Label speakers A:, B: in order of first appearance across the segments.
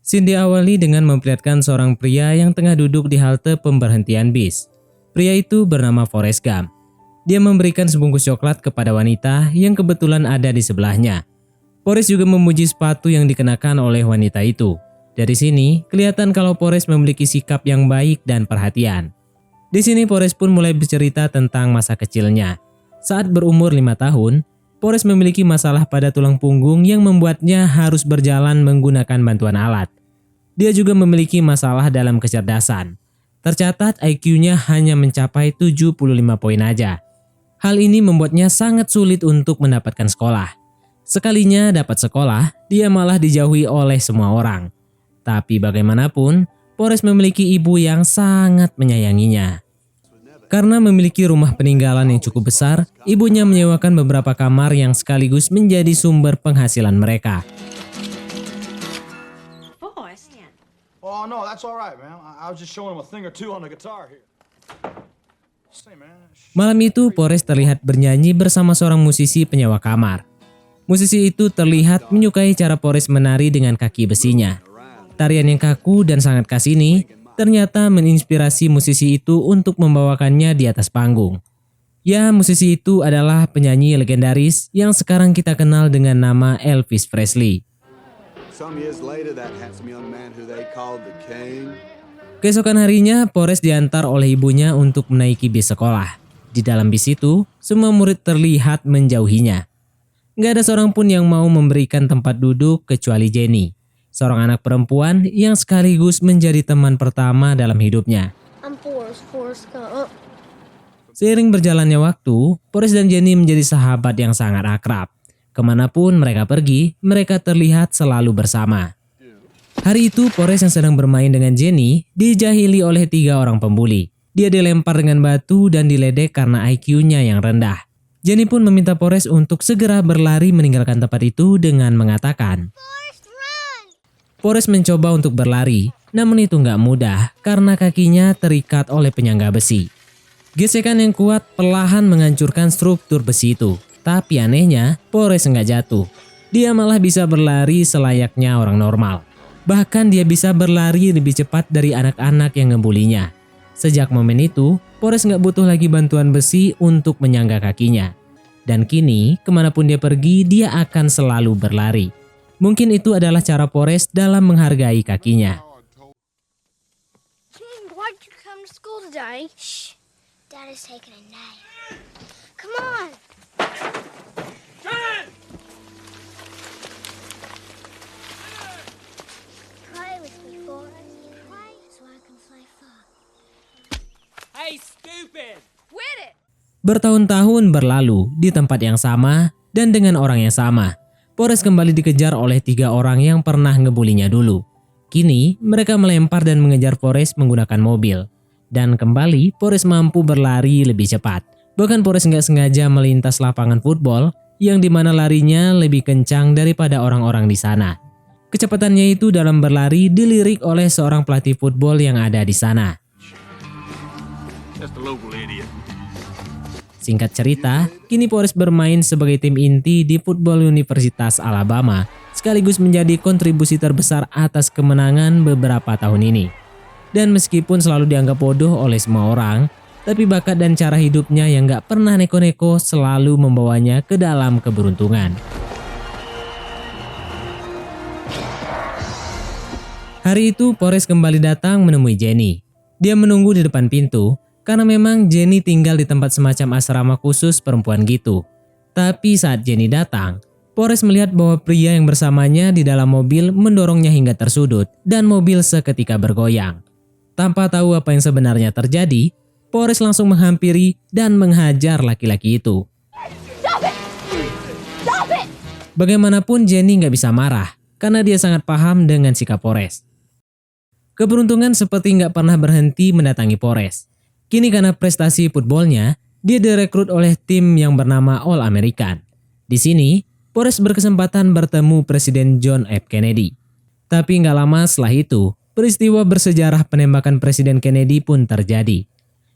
A: Scene diawali dengan memperlihatkan seorang pria yang tengah duduk di halte pemberhentian bis. Pria itu bernama Forrest Gump. Dia memberikan sebungkus coklat kepada wanita yang kebetulan ada di sebelahnya. Forrest juga memuji sepatu yang dikenakan oleh wanita itu. Dari sini, kelihatan kalau Forrest memiliki sikap yang baik dan perhatian. Di sini Forrest pun mulai bercerita tentang masa kecilnya. Saat berumur 5 tahun, Forrest memiliki masalah pada tulang punggung yang membuatnya harus berjalan menggunakan bantuan alat. Dia juga memiliki masalah dalam kecerdasan. Tercatat IQ-nya hanya mencapai 75 poin aja. Hal ini membuatnya sangat sulit untuk mendapatkan sekolah. Sekalinya dapat sekolah, dia malah dijauhi oleh semua orang. Tapi bagaimanapun, Forrest memiliki ibu yang sangat menyayanginya. Karena memiliki rumah peninggalan yang cukup besar, ibunya menyewakan beberapa kamar yang sekaligus menjadi sumber penghasilan mereka.
B: Oh no, that's all right, man. I was just showing him a thing or two on the guitar here.
A: Malam itu, Forrest terlihat bernyanyi bersama seorang musisi penyewa kamar. Musisi itu terlihat menyukai cara Forrest menari dengan kaki besinya. Tarian yang kaku dan sangat khas ini ternyata menginspirasi musisi itu untuk membawakannya di atas panggung. Ya, musisi itu adalah penyanyi legendaris yang sekarang kita kenal dengan nama Elvis Presley. Keesokan harinya, Forrest diantar oleh ibunya untuk menaiki bis sekolah. Di dalam bis itu, semua murid terlihat menjauhinya. Gak ada seorang pun yang mau memberikan tempat duduk kecuali Jenny, seorang anak perempuan yang sekaligus menjadi teman pertama dalam hidupnya. Seiring berjalannya waktu, Forrest dan Jenny menjadi sahabat yang sangat akrab. Kemanapun mereka pergi, mereka terlihat selalu bersama. Hari itu, Forrest yang sedang bermain dengan Jenny dijahili oleh 3 orang pembuli. Dia dilempar dengan batu dan diledek karena IQ-nya yang rendah. Jenny pun meminta Forrest untuk segera berlari meninggalkan tempat itu dengan mengatakan, Forrest mencoba untuk berlari, namun itu nggak mudah karena kakinya terikat oleh penyangga besi. Gesekan yang kuat perlahan menghancurkan struktur besi itu. Tapi anehnya, Forrest nggak jatuh. Dia malah bisa berlari selayaknya orang normal. Bahkan dia bisa berlari lebih cepat dari anak-anak yang ngebulinya. Sejak momen itu, Forrest nggak butuh lagi bantuan besi untuk menyangga kakinya. Dan kini, kemanapun dia pergi, dia akan selalu berlari. Mungkin itu adalah cara Forrest dalam menghargai kakinya.
C: King, why'd you come to school today? Shh, Dad is taking a nap. Come on. Play with me, Forrest. Play so I can fly far.
D: Hey, stupid!
C: Quit it!
A: Bertahun-tahun berlalu di tempat yang sama dan dengan orang yang sama. Forrest kembali dikejar oleh 3 orang yang pernah ngebulinya dulu. Kini mereka melempar dan mengejar Forrest menggunakan mobil. Dan kembali Forrest mampu berlari lebih cepat. Bahkan Forrest nggak sengaja melintas lapangan football yang dimana larinya lebih kencang daripada orang-orang di sana. Kecepatannya itu dalam berlari dilirik oleh seorang pelatih football yang ada di sana. Singkat cerita, kini Forrest bermain sebagai tim inti di Football Universitas Alabama, sekaligus menjadi kontribusi terbesar atas kemenangan beberapa tahun ini. Dan meskipun selalu dianggap bodoh oleh semua orang, tapi bakat dan cara hidupnya yang gak pernah neko-neko selalu membawanya ke dalam keberuntungan. Hari itu, Forrest kembali datang menemui Jenny. Dia menunggu di depan pintu, karena memang Jenny tinggal di tempat semacam asrama khusus perempuan gitu. Tapi saat Jenny datang, Forrest melihat bahwa pria yang bersamanya di dalam mobil mendorongnya hingga tersudut dan mobil seketika bergoyang. Tanpa tahu apa yang sebenarnya terjadi, Forrest langsung menghampiri dan menghajar laki-laki itu.
C: Stop it! Stop it!
A: Bagaimanapun Jenny nggak bisa marah karena dia sangat paham dengan sikap Forrest. Keberuntungan seperti nggak pernah berhenti mendatangi Forrest. Kini karena prestasi footballnya, dia direkrut oleh tim yang bernama All American. Di sini, Forrest berkesempatan bertemu Presiden John F. Kennedy. Tapi nggak lama setelah itu, peristiwa bersejarah penembakan Presiden Kennedy pun terjadi.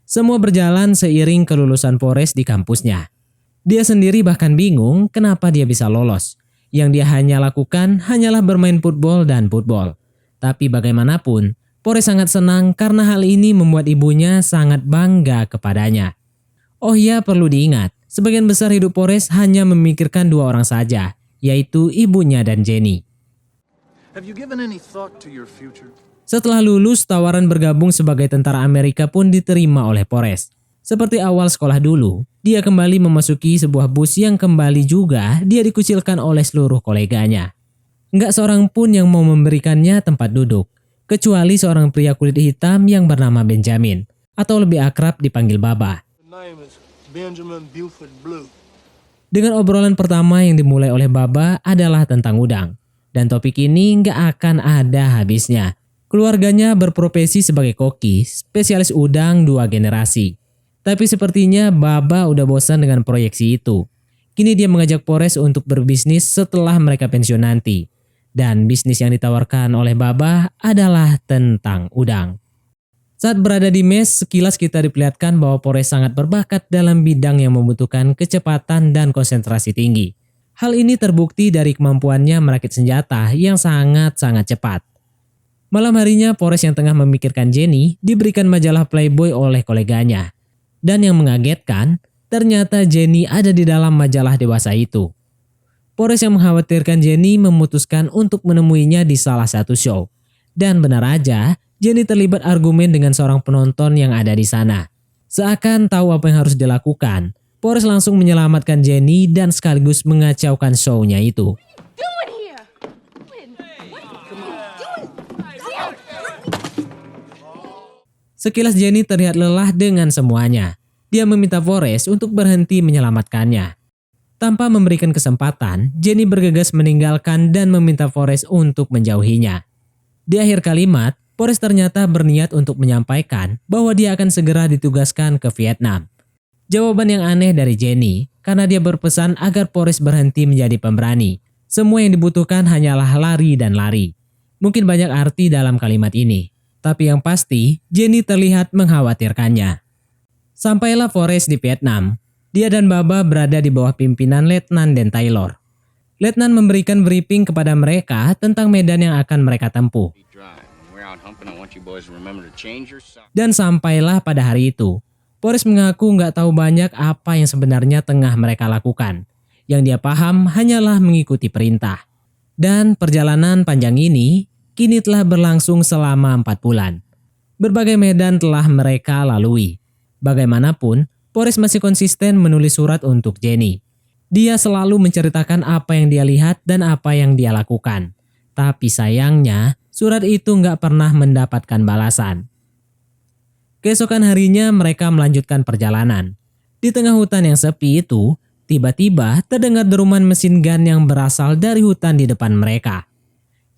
A: Semua berjalan seiring kelulusan Forrest di kampusnya. Dia sendiri bahkan bingung kenapa dia bisa lolos. Yang dia hanya lakukan hanyalah bermain football dan football. Tapi bagaimanapun, Forrest sangat senang karena hal ini membuat ibunya sangat bangga kepadanya. Oh iya, perlu diingat, sebagian besar hidup Forrest hanya memikirkan dua orang saja, yaitu ibunya dan Jenny.
B: Have you given any thought to your future?
A: Setelah lulus, tawaran bergabung sebagai tentara Amerika pun diterima oleh Forrest. Seperti awal sekolah dulu, dia kembali memasuki sebuah bus yang kembali juga dia dikucilkan oleh seluruh koleganya. Nggak seorang pun yang mau memberikannya tempat duduk, kecuali seorang pria kulit hitam yang bernama Benjamin, atau lebih akrab dipanggil Baba.
B: The name is Benjamin Buford Blue.
A: Dengan obrolan pertama yang dimulai oleh Baba adalah tentang udang. Dan topik ini nggak akan ada habisnya. Keluarganya berprofesi sebagai koki, spesialis udang 2 generasi. Tapi sepertinya Baba udah bosan dengan proyeksi itu. Kini dia mengajak Forrest untuk berbisnis setelah mereka pensiun nanti. Dan bisnis yang ditawarkan oleh Baba adalah tentang udang. Saat berada di mes, sekilas kita diperlihatkan bahwa Forrest sangat berbakat dalam bidang yang membutuhkan kecepatan dan konsentrasi tinggi. Hal ini terbukti dari kemampuannya merakit senjata yang sangat-sangat cepat. Malam harinya, Forrest yang tengah memikirkan Jenny diberikan majalah Playboy oleh koleganya. Dan yang mengagetkan, ternyata Jenny ada di dalam majalah dewasa itu. Forrest yang mengkhawatirkan Jenny memutuskan untuk menemuinya di salah satu show. Dan benar aja, Jenny terlibat argumen dengan seorang penonton yang ada di sana. Seakan tahu apa yang harus dilakukan, Forrest langsung menyelamatkan Jenny dan sekaligus mengacaukan show-nya itu. Sekilas Jenny terlihat lelah dengan semuanya. Dia meminta Forrest untuk berhenti menyelamatkannya. Tanpa memberikan kesempatan, Jenny bergegas meninggalkan dan meminta Forrest untuk menjauhinya. Di akhir kalimat, Forrest ternyata berniat untuk menyampaikan bahwa dia akan segera ditugaskan ke Vietnam. Jawaban yang aneh dari Jenny, karena dia berpesan agar Forrest berhenti menjadi pemberani. Semua yang dibutuhkan hanyalah lari dan lari. Mungkin banyak arti dalam kalimat ini. Tapi yang pasti, Jenny terlihat mengkhawatirkannya. Sampailah Forrest di Vietnam. Dia dan Baba berada di bawah pimpinan Letnan Dan Taylor. Letnan memberikan briefing kepada mereka tentang medan yang akan mereka tempuh. Dan sampailah pada hari itu. Forrest mengaku nggak tahu banyak apa yang sebenarnya tengah mereka lakukan. Yang dia paham hanyalah mengikuti perintah. Dan perjalanan panjang ini kini telah berlangsung selama 4 bulan. Berbagai medan telah mereka lalui. Bagaimanapun, Forrest masih konsisten menulis surat untuk Jenny. Dia selalu menceritakan apa yang dia lihat dan apa yang dia lakukan. Tapi sayangnya, surat itu nggak pernah mendapatkan balasan. Keesokan harinya mereka melanjutkan perjalanan. Di tengah hutan yang sepi itu, tiba-tiba terdengar deruman mesin gun yang berasal dari hutan di depan mereka.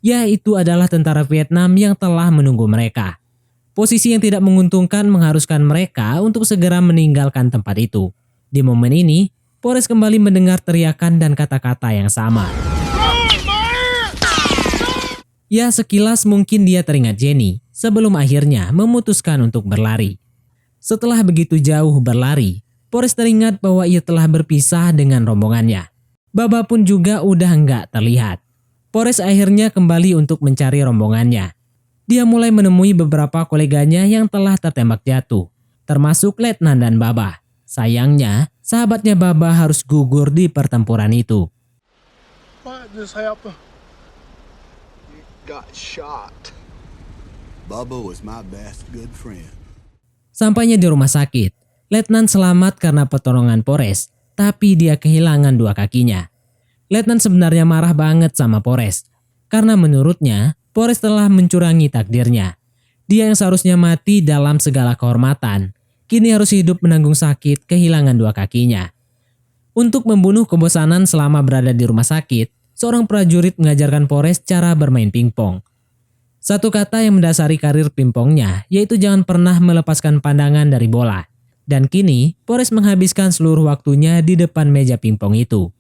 A: Ya, itu adalah tentara Vietnam yang telah menunggu mereka. Posisi yang tidak menguntungkan mengharuskan mereka untuk segera meninggalkan tempat itu. Di momen ini, Forrest kembali mendengar teriakan dan kata-kata yang sama. Ya, sekilas mungkin dia teringat Jenny sebelum akhirnya memutuskan untuk berlari. Setelah begitu jauh berlari, Forrest teringat bahwa ia telah berpisah dengan rombongannya. Baba pun juga udah nggak terlihat. Forrest akhirnya kembali untuk mencari rombongannya. Dia mulai menemui beberapa koleganya yang telah tertembak jatuh, termasuk Letnan dan Baba. Sayangnya, sahabatnya Baba harus gugur di pertempuran itu.
B: What just happened? You got shot.
E: Bubba was my best good friend.
A: Sampainya di rumah sakit, Letnan selamat karena pertolongan Forrest, tapi dia kehilangan 2 kakinya. Letnan sebenarnya marah banget sama Forrest, karena menurutnya Forrest telah mencurangi takdirnya. Dia yang seharusnya mati dalam segala kehormatan, kini harus hidup menanggung sakit kehilangan 2 kakinya. Untuk membunuh kebosanan selama berada di rumah sakit, seorang prajurit mengajarkan Forrest cara bermain pingpong. Satu kata yang mendasari karir pingpongnya, yaitu jangan pernah melepaskan pandangan dari bola. Dan kini, Forrest menghabiskan seluruh waktunya di depan meja pingpong itu.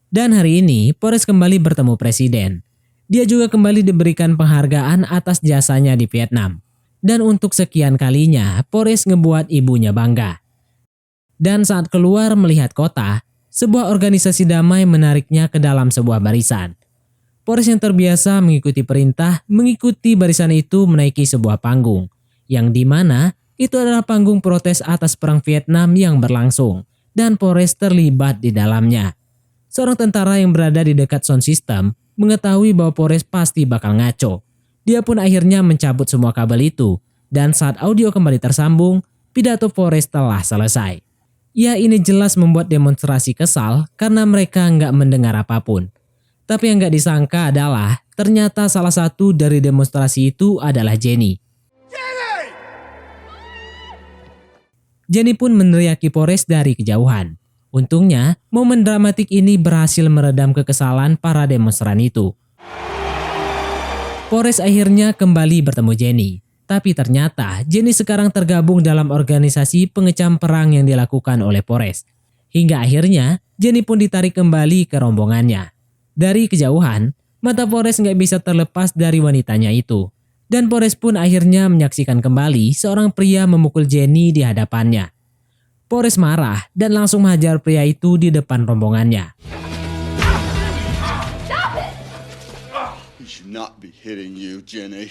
A: Dan hari ini, Forrest kembali bertemu presiden. Dia juga kembali diberikan penghargaan atas jasanya di Vietnam. Dan untuk sekian kalinya, Forrest ngebuat ibunya bangga. Dan saat keluar melihat kota, sebuah organisasi damai menariknya ke dalam sebuah barisan. Forrest yang terbiasa mengikuti perintah mengikuti barisan itu menaiki sebuah panggung, yang dimana itu adalah panggung protes atas perang Vietnam yang berlangsung, dan Forrest terlibat di dalamnya. Seorang tentara yang berada di dekat sound system mengetahui bahwa Forrest pasti bakal ngaco. Dia pun akhirnya mencabut semua kabel itu, dan saat audio kembali tersambung, pidato Forrest telah selesai. Ya, ini jelas membuat demonstrasi kesal karena mereka nggak mendengar apapun. Tapi yang nggak disangka adalah ternyata salah satu dari demonstrasi itu adalah Jenny. Jenny pun meneriaki Forrest dari kejauhan. Untungnya, momen dramatik ini berhasil meredam kekesalan para demonstran itu. Forrest akhirnya kembali bertemu Jenny. Tapi ternyata Jenny sekarang tergabung dalam organisasi pengecam perang yang dilakukan oleh Forrest. Hingga akhirnya Jenny pun ditarik kembali ke rombongannya. Dari kejauhan, mata Forrest nggak bisa terlepas dari wanitanya itu. Dan Forrest pun akhirnya menyaksikan kembali seorang pria memukul Jenny di hadapannya. Forrest marah dan langsung menghajar pria itu di depan rombongannya.
E: He should not be hitting you, Jenny.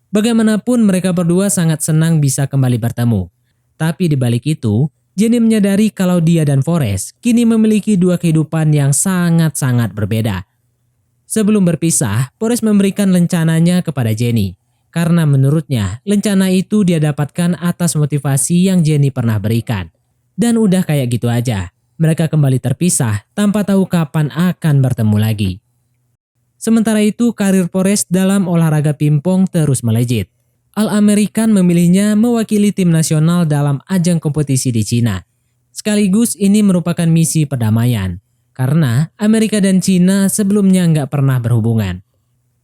A: Bagaimanapun mereka berdua sangat senang bisa kembali bertemu. Tapi di balik itu, Jenny menyadari kalau dia dan Forrest kini memiliki dua kehidupan yang sangat-sangat berbeda. Sebelum berpisah, Forrest memberikan lencananya kepada Jenny. Karena menurutnya, lencana itu dia dapatkan atas motivasi yang Jenny pernah berikan. Dan udah kayak gitu aja, mereka kembali terpisah tanpa tahu kapan akan bertemu lagi. Sementara itu, karir Forrest dalam olahraga pingpong terus melejit. All-American memilihnya mewakili tim nasional dalam ajang kompetisi di Cina. Sekaligus ini merupakan misi perdamaian, karena Amerika dan Cina sebelumnya nggak pernah berhubungan.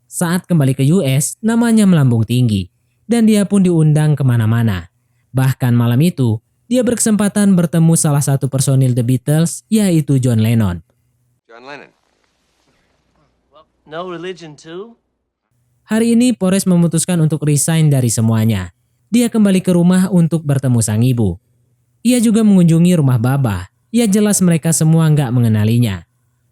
A: Saat kembali ke US, namanya melambung tinggi, dan dia pun diundang kemana-mana. Bahkan malam itu, dia berkesempatan bertemu salah satu personil The Beatles, yaitu John Lennon.
F: John Lennon.
D: No religion too?
A: Hari ini Forrest memutuskan untuk resign dari semuanya. Dia kembali ke rumah untuk bertemu sang ibu. Ia juga mengunjungi rumah Baba. Ya jelas mereka semua nggak mengenalinya.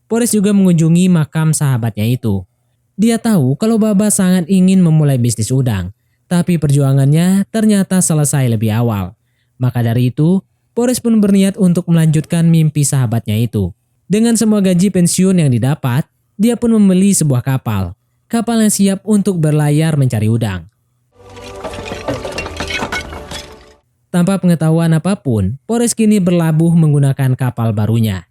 A: Forrest juga mengunjungi makam sahabatnya itu. Dia tahu kalau Baba sangat ingin memulai bisnis udang. Tapi perjuangannya ternyata selesai lebih awal. Maka dari itu, Forrest pun berniat untuk melanjutkan mimpi sahabatnya itu. Dengan semua gaji pensiun yang didapat, dia pun membeli sebuah kapal. Kapal yang siap untuk berlayar mencari udang. Tanpa pengetahuan apapun, Forrest kini berlabuh menggunakan kapal barunya.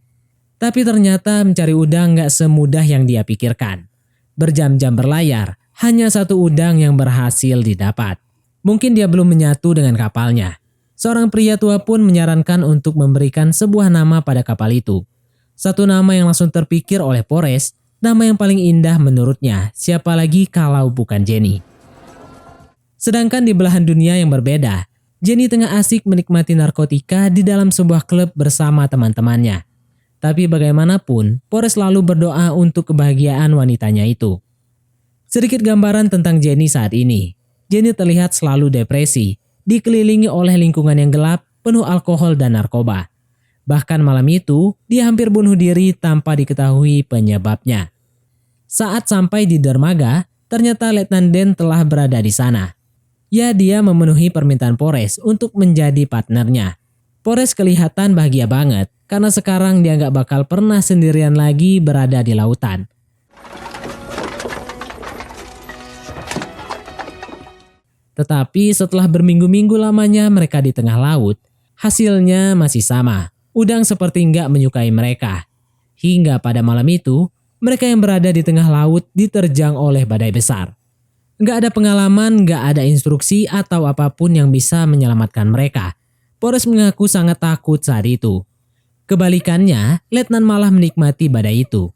A: Tapi ternyata mencari udang gak semudah yang dia pikirkan. Berjam-jam berlayar, hanya satu udang yang berhasil didapat. Mungkin dia belum menyatu dengan kapalnya. Seorang pria tua pun menyarankan untuk memberikan sebuah nama pada kapal itu. Satu nama yang langsung terpikir oleh Forrest, nama yang paling indah menurutnya, siapa lagi kalau bukan Jenny. Sedangkan di belahan dunia yang berbeda, Jenny tengah asik menikmati narkotika di dalam sebuah klub bersama teman-temannya. Tapi bagaimanapun, Forrest selalu berdoa untuk kebahagiaan wanitanya itu. Sedikit gambaran tentang Jenny saat ini. Jenny terlihat selalu depresi, dikelilingi oleh lingkungan yang gelap, penuh alkohol dan narkoba. Bahkan malam itu, dia hampir bunuh diri tanpa diketahui penyebabnya. Saat sampai di dermaga, ternyata Letnan Dan telah berada di sana. Ya, dia memenuhi permintaan Forrest untuk menjadi partnernya. Forrest kelihatan bahagia banget karena sekarang dia nggak bakal pernah sendirian lagi berada di lautan. Tetapi setelah berminggu-minggu lamanya mereka di tengah laut, hasilnya masih sama. Udang seperti nggak menyukai mereka. Hingga pada malam itu, mereka yang berada di tengah laut diterjang oleh badai besar. Nggak ada pengalaman, nggak ada instruksi atau apapun yang bisa menyelamatkan mereka. Forrest mengaku sangat takut saat itu. Kebalikannya, Letnan malah menikmati badai itu.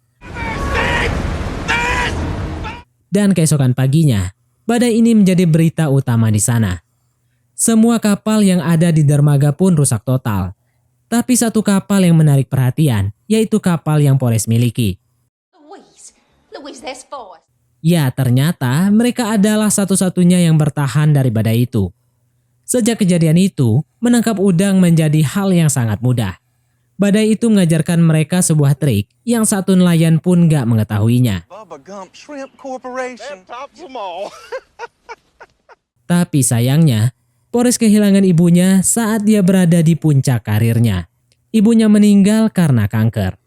A: Dan keesokan paginya, badai ini menjadi berita utama di sana. Semua kapal yang ada di dermaga pun rusak total. Tapi satu kapal yang menarik perhatian, yaitu kapal yang Forrest miliki.
G: Louise, there's four.
A: Ya, ternyata mereka adalah satu-satunya yang bertahan dari badai itu. Sejak kejadian itu, menangkap udang menjadi hal yang sangat mudah. Badai itu mengajarkan mereka sebuah trik yang satu nelayan pun gak mengetahuinya.
F: Bubba Gump Shrimp Corporation.
A: Tapi sayangnya, Forrest kehilangan ibunya saat dia berada di puncak karirnya. Ibunya meninggal karena kanker.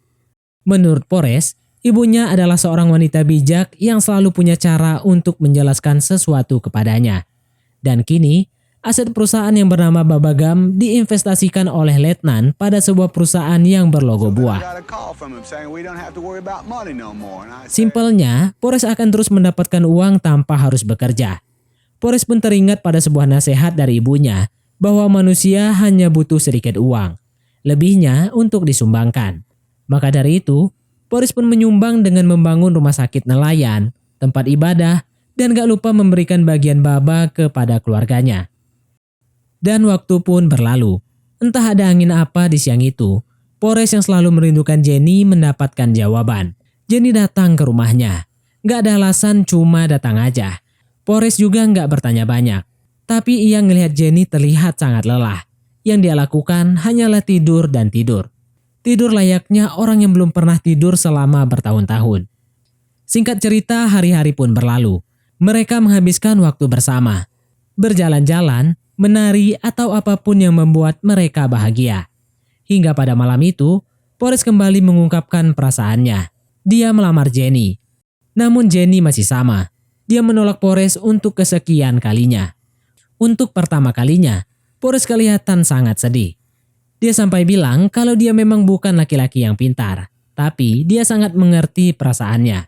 A: Menurut Forrest, ibunya adalah seorang wanita bijak yang selalu punya cara untuk menjelaskan sesuatu kepadanya. Dan kini, aset perusahaan yang bernama Bubba Gump diinvestasikan oleh Letnan pada sebuah perusahaan yang berlogo buah. Simpelnya, Forrest akan terus mendapatkan uang tanpa harus bekerja. Forrest pun teringat pada sebuah nasihat dari ibunya bahwa manusia hanya butuh sedikit uang, lebihnya untuk disumbangkan. Maka dari itu, Forrest pun menyumbang dengan membangun rumah sakit nelayan, tempat ibadah, dan gak lupa memberikan bagian baba kepada keluarganya. Dan waktu pun berlalu. Entah ada angin apa di siang itu, Forrest yang selalu merindukan Jenny mendapatkan jawaban. Jenny datang ke rumahnya. Gak ada alasan, cuma datang aja. Forrest juga nggak bertanya banyak, tapi ia ngelihat Jenny terlihat sangat lelah. Yang dia lakukan hanyalah tidur dan tidur. Tidur layaknya orang yang belum pernah tidur selama bertahun-tahun. Singkat cerita, hari-hari pun berlalu. Mereka menghabiskan waktu bersama. Berjalan-jalan, menari, atau apapun yang membuat mereka bahagia. Hingga pada malam itu, Forrest kembali mengungkapkan perasaannya. Dia melamar Jenny. Namun Jenny masih sama. Dia menolak Forrest untuk kesekian kalinya. Untuk pertama kalinya, Forrest kelihatan sangat sedih. Dia sampai bilang kalau dia memang bukan laki-laki yang pintar, tapi dia sangat mengerti perasaannya.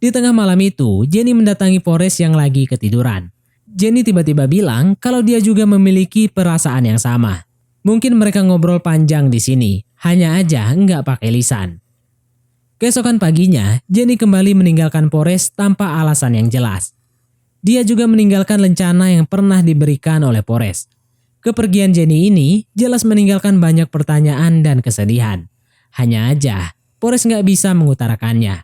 A: Di tengah malam itu, Jenny mendatangi Forrest yang lagi ketiduran. Jenny tiba-tiba bilang kalau dia juga memiliki perasaan yang sama. Mungkin mereka ngobrol panjang di sini, hanya aja nggak pakai lisan. Keesokan paginya, Jenny kembali meninggalkan Forrest tanpa alasan yang jelas. Dia juga meninggalkan lencana yang pernah diberikan oleh Forrest. Kepergian Jenny ini jelas meninggalkan banyak pertanyaan dan kesedihan. Hanya aja, Forrest nggak bisa mengutarakannya.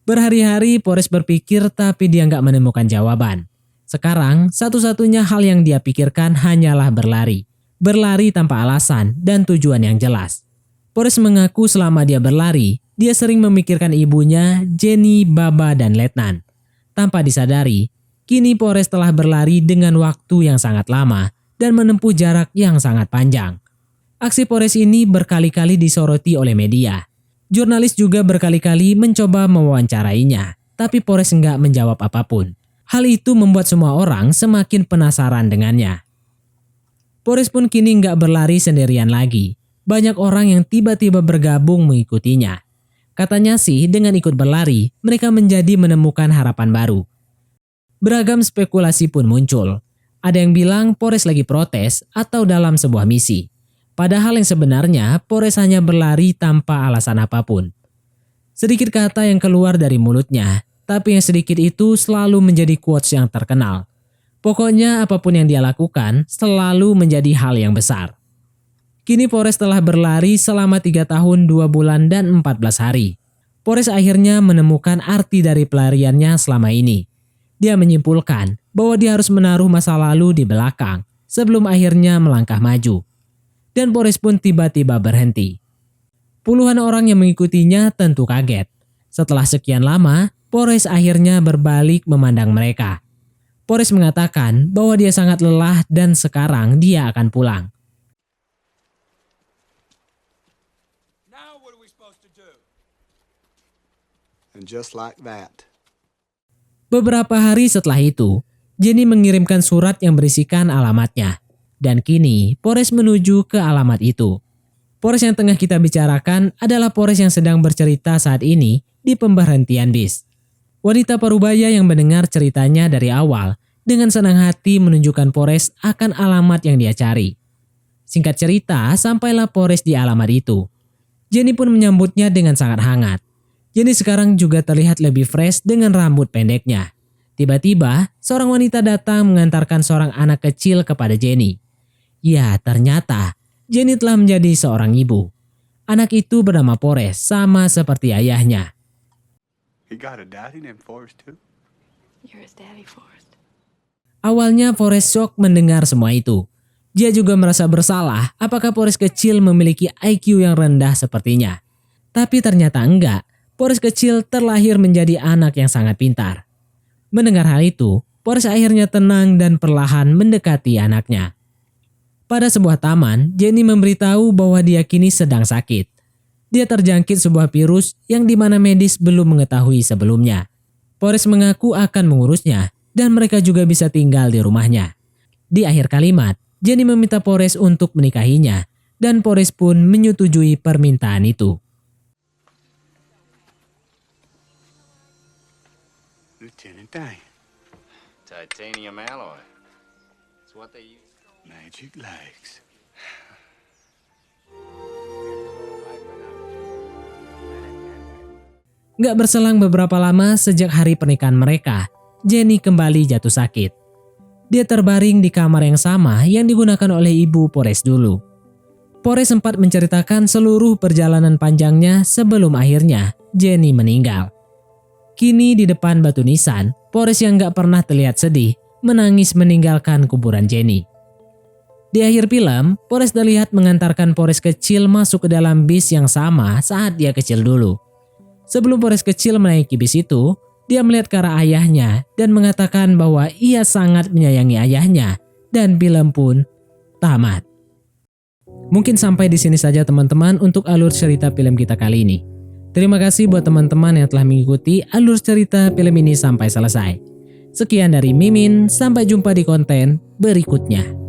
A: Berhari-hari Forrest berpikir tapi dia nggak menemukan jawaban. Sekarang, satu-satunya hal yang dia pikirkan hanyalah berlari. Berlari tanpa alasan dan tujuan yang jelas. Forrest mengaku selama dia berlari, dia sering memikirkan ibunya, Jenny, Baba, dan Letnan. Tanpa disadari, kini Forrest telah berlari dengan waktu yang sangat lama dan menempuh jarak yang sangat panjang. Aksi Forrest ini berkali-kali disoroti oleh media. Jurnalis juga berkali-kali mencoba mewawancarainya, tapi Forrest nggak menjawab apapun. Hal itu membuat semua orang semakin penasaran dengannya. Forrest pun kini nggak berlari sendirian lagi. Banyak orang yang tiba-tiba bergabung mengikutinya. Katanya sih dengan ikut berlari, mereka menjadi menemukan harapan baru. Beragam spekulasi pun muncul. Ada yang bilang Forrest lagi protes atau dalam sebuah misi. Padahal yang sebenarnya Forrest hanya berlari tanpa alasan apapun. Sedikit kata yang keluar dari mulutnya, tapi yang sedikit itu selalu menjadi quotes yang terkenal. Pokoknya apapun yang dia lakukan selalu menjadi hal yang besar. Kini Forrest telah berlari selama 3 tahun 2 bulan dan 14 hari. Forrest akhirnya menemukan arti dari pelariannya selama ini. Dia menyimpulkan bahwa dia harus menaruh masa lalu di belakang sebelum akhirnya melangkah maju. Dan Forrest pun tiba-tiba berhenti. Puluhan orang yang mengikutinya tentu kaget. Setelah sekian lama, Forrest akhirnya berbalik memandang mereka. Forrest mengatakan bahwa dia sangat lelah dan sekarang dia akan pulang.
E: And just like that.
A: Beberapa hari setelah itu, Jenny mengirimkan surat yang berisikan alamatnya. Dan kini, Forrest menuju ke alamat itu. Forrest yang tengah kita bicarakan adalah Forrest yang sedang bercerita saat ini di pemberhentian bis. Wanita parubaya yang mendengar ceritanya dari awal dengan senang hati menunjukkan Forrest akan alamat yang dia cari. Singkat cerita, sampailah Forrest di alamat itu. Jenny pun menyambutnya dengan sangat hangat. Jenny sekarang juga terlihat lebih fresh dengan rambut pendeknya. Tiba-tiba, seorang wanita datang mengantarkan seorang anak kecil kepada Jenny. Ya, ternyata Jenny telah menjadi seorang ibu. Anak itu bernama Forrest, sama seperti ayahnya.
E: He got a daddy named Forrest too?
G: You're his daddy, Forrest.
A: Awalnya Forrest shock mendengar semua itu. Dia juga merasa bersalah apakah Forrest kecil memiliki IQ yang rendah sepertinya. Tapi ternyata enggak. Forrest kecil terlahir menjadi anak yang sangat pintar. Mendengar hal itu, Forrest akhirnya tenang dan perlahan mendekati anaknya. Pada sebuah taman, Jenny memberitahu bahwa dia kini sedang sakit. Dia terjangkit sebuah virus yang dimana medis belum mengetahui sebelumnya. Forrest mengaku akan mengurusnya dan mereka juga bisa tinggal di rumahnya. Di akhir kalimat, Jenny meminta Forrest untuk menikahinya dan Forrest pun menyetujui permintaan itu.
E: Lieutenant Dane,
H: Titanium alloy. It's what they use.
E: magic legs.
A: Gak berselang beberapa lama sejak hari pernikahan mereka, Jenny kembali jatuh sakit. Dia terbaring di kamar yang sama yang digunakan oleh ibu Forrest dulu. Forrest sempat menceritakan seluruh perjalanan panjangnya sebelum akhirnya Jenny meninggal. Kini di depan batu nisan, Forrest yang gak pernah terlihat sedih menangis meninggalkan kuburan Jenny. Di akhir film, Forrest terlihat mengantarkan Forrest kecil masuk ke dalam bis yang sama saat dia kecil dulu. Sebelum Forrest kecil menaiki bis itu, dia melihat ke arah ayahnya dan mengatakan bahwa ia sangat menyayangi ayahnya dan film pun tamat. Mungkin sampai di sini saja teman-teman untuk alur cerita film kita kali ini. Terima kasih buat teman-teman yang telah mengikuti alur cerita film ini sampai selesai. Sekian dari Mimin, sampai jumpa di konten berikutnya.